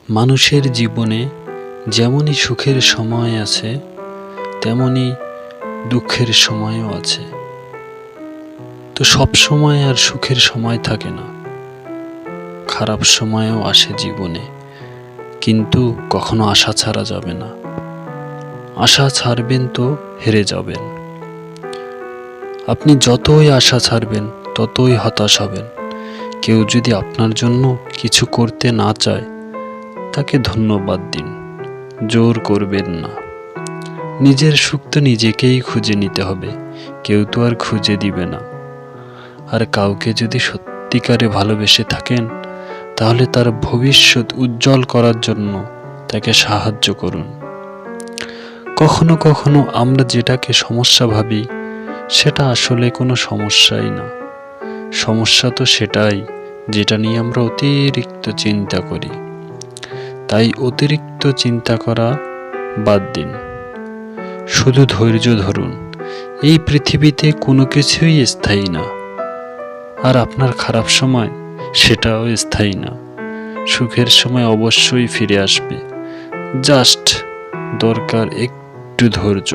মানুষের জীবনে যেমনই সুখের সময় আছে তেমনই দুঃখের সময়ও আছে। তো সব সময় আর সুখের সময় থাকে না, খারাপ সময়ও আসে জীবনে, কিন্তু কখনো আশা ছাড়া যাবে না। আশা ছাড়বেন তো হেরে যাবেন। আপনি যতই আশা ছাড়বেন ততই হতাশ হবেন। কেউ যদি আপনার জন্য কিছু করতে না চায় তাকে ধন্যবাদ দিন, জোর করবেন না। নিজের সুখ তো নিজেকেই খুঁজে নিতে হবে, কেউ তো আর খুঁজে দিবে না। আর কাউকে যদি সত্যিকারে ভালোবেসে থাকেন তাহলে তার ভবিষ্যৎ উজ্জ্বল করার জন্য তাকে সাহায্য করুন। কখনো কখনো আমরা যেটাকে সমস্যা ভাবি সেটা আসলে কোনো সমস্যাই না। সমস্যা তো সেটাই যেটা নিয়ে আমরা অতিরিক্ত চিন্তা করি। তাই অতিরিক্ত চিন্তা করা বাদ দিন, শুধু ধৈর্য ধরুন। এই পৃথিবীতে কোনো কিছুই স্থায়ী না, আর আপনার খারাপ সময় সেটাও স্থায়ী না। সুখের সময় অবশ্যই ফিরে আসবে, জাস্ট দরকার একটু ধৈর্য।